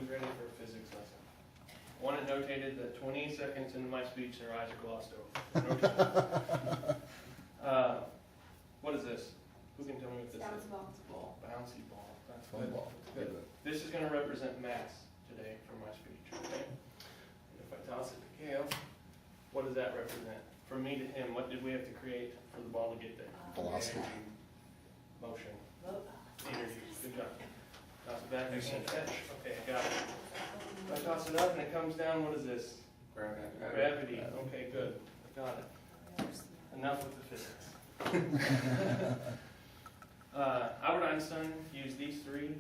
Who's ready for a physics lesson? I want it notated that 20 seconds into my speech, their eyes are glossed over. What is this? Who can tell me what this is? Bouncy ball. Bouncy ball. That's Fun good. ball. Good. This is going to represent mass today for my speech. Okay? And if I toss it to Kale, what does that represent? From me to him, what did we have to create for the ball to get there? Velocity. Energy, motion, energy. Good job. Toss it back and catch. Okay, I got it. If I toss it up and it comes down, what is this? Gravity. Okay, good. I got it. Enough with the physics. Albert Einstein used these three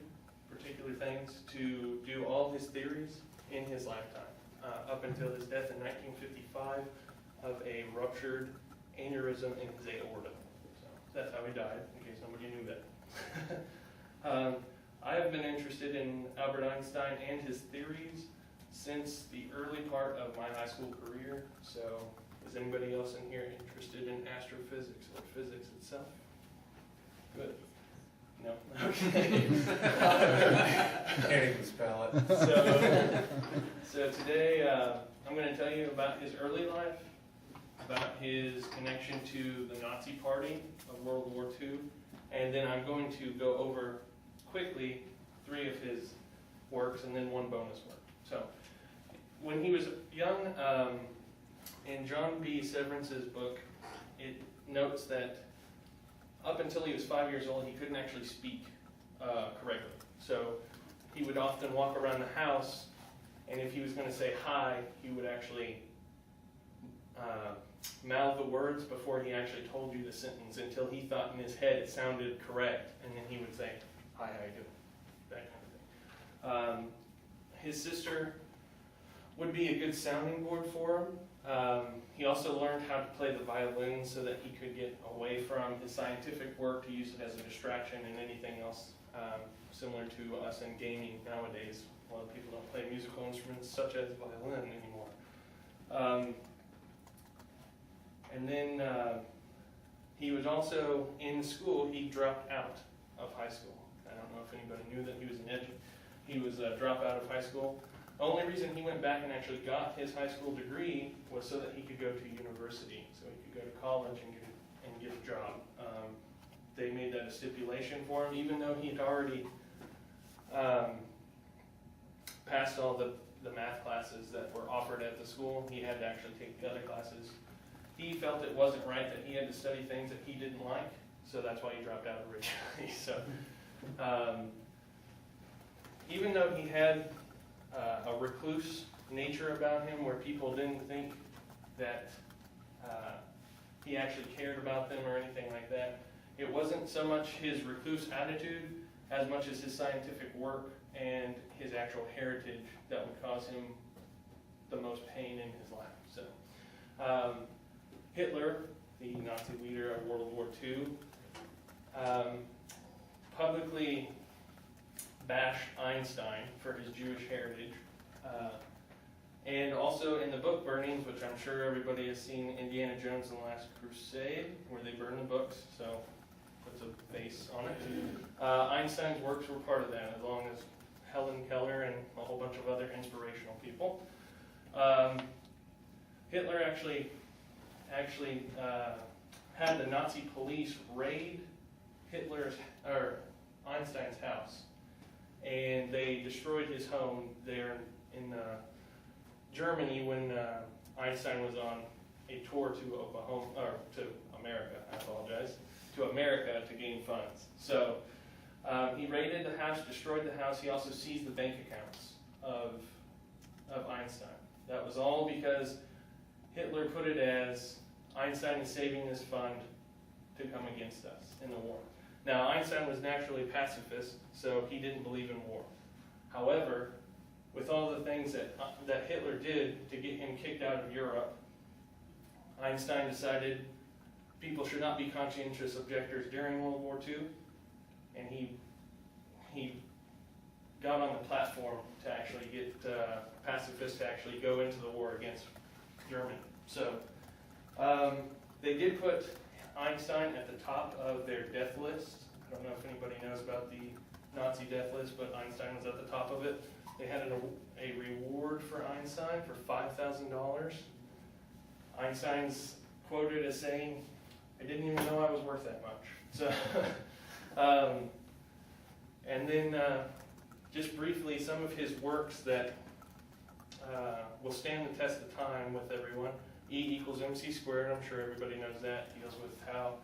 particular things to do all his theories in his lifetime, up until his death in 1955 of a ruptured aneurysm in his aorta. So that's how he died, in case nobody knew that. I have been interested in Albert Einstein and his theories since the early part of my high school career. So is anybody else in here interested in astrophysics or physics itself? Good. No? Okay. Can't even spell it. So today I'm going to tell you about his early life, about his connection to the Nazi Party of World War II, and then I'm going to go over quickly 3 of his works and then 1 bonus work. So when he was young, in John B. Severance's book, it notes that up until he was 5 years old, he couldn't actually speak correctly. So he would often walk around the house, and if he was going to say hi, he would actually mouth the words before he actually told you the sentence until he thought in his head it sounded correct, and then he would say, hi, how you doing? That kind of thing. His sister would be a good sounding board for him. He also learned how to play the violin so that he could get away from his scientific work to use it as a distraction and anything else similar to us in gaming nowadays. A lot of people don't play musical instruments such as violin anymore. And then he was also in school. He dropped out of high school. I don't know if anybody knew that he was a dropout of high school. The only reason he went back and actually got his high school degree was so that he could go to university, so he could go to college and get a job. They made that a stipulation for him, even though he had already passed all the math classes that were offered at the school. He had to actually take the other classes. He felt it wasn't right that he had to study things that he didn't like, so that's why he dropped out originally. So, even though he had a recluse nature about him where people didn't think that he actually cared about them or anything like that, it wasn't so much his recluse attitude as much as his scientific work and his actual heritage that would cause him the most pain in his life. So, Hitler, the Nazi leader of World War II, publicly bashed Einstein for his Jewish heritage. And also in the book burnings, which I'm sure everybody has seen, Indiana Jones and the Last Crusade, where they burn the books, so puts a face on it. Einstein's works were part of that, along as Helen Keller and a whole bunch of other inspirational people. Hitler actually had the Nazi police raid Einstein's house, and they destroyed his home there in Germany when Einstein was on a tour to America to gain funds. So he raided the house, destroyed the house. He also seized the bank accounts of Einstein. That was all because Hitler put it as Einstein is saving this fund to come against us in the war. Now, Einstein was naturally a pacifist, so he didn't believe in war. However, with all the things that Hitler did to get him kicked out of Europe, Einstein decided people should not be conscientious objectors during World War II, and he got on the platform to actually get pacifists to actually go into the war against Germany. So they did put Einstein at the top of their death list. I don't know if anybody knows about the Nazi death list, but Einstein was at the top of it. They had a reward for Einstein for $5,000. Einstein's quoted as saying, "I didn't even know I was worth that much." So, and then just briefly, some of his works that will stand the test of time with everyone. E equals mc squared, I'm sure everybody knows that. Deals with how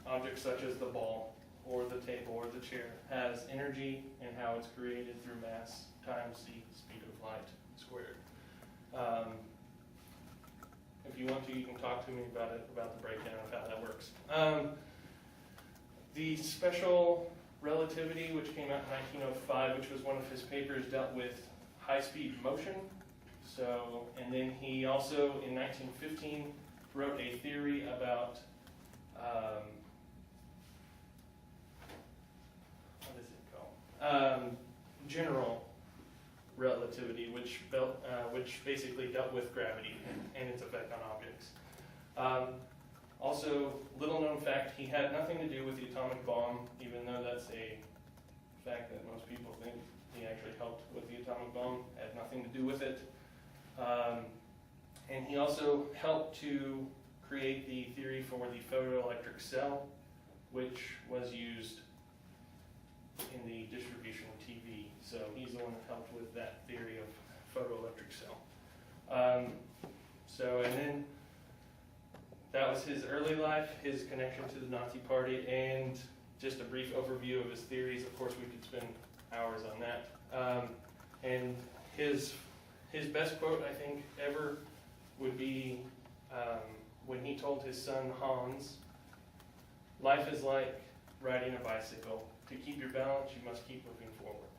objects such as the ball or the table or the chair has energy and how it's created through mass times the speed of light squared. If you want to, you can talk to me about it, about the breakdown of how that works. The special relativity, which came out in 1905, which was one of his papers, dealt with high-speed motion. So, and then he also, in 1915, wrote a theory about, what is it called? General relativity, which basically dealt with gravity and its effect on objects. Also, little known fact, he had nothing to do with the atomic bomb, even though that's a fact that most people think he actually helped with the atomic bomb, had nothing to do with it. And he also helped to create the theory for the photoelectric cell, which was used in the distribution of TV. So he's the one that helped with that theory of photoelectric cell. And then that was his early life, his connection to the Nazi Party, and just a brief overview of his theories. Of course, we could spend hours on that. And his best quote, I think, ever would be when he told his son Hans, "Life is like riding a bicycle. To keep your balance, you must keep moving forward."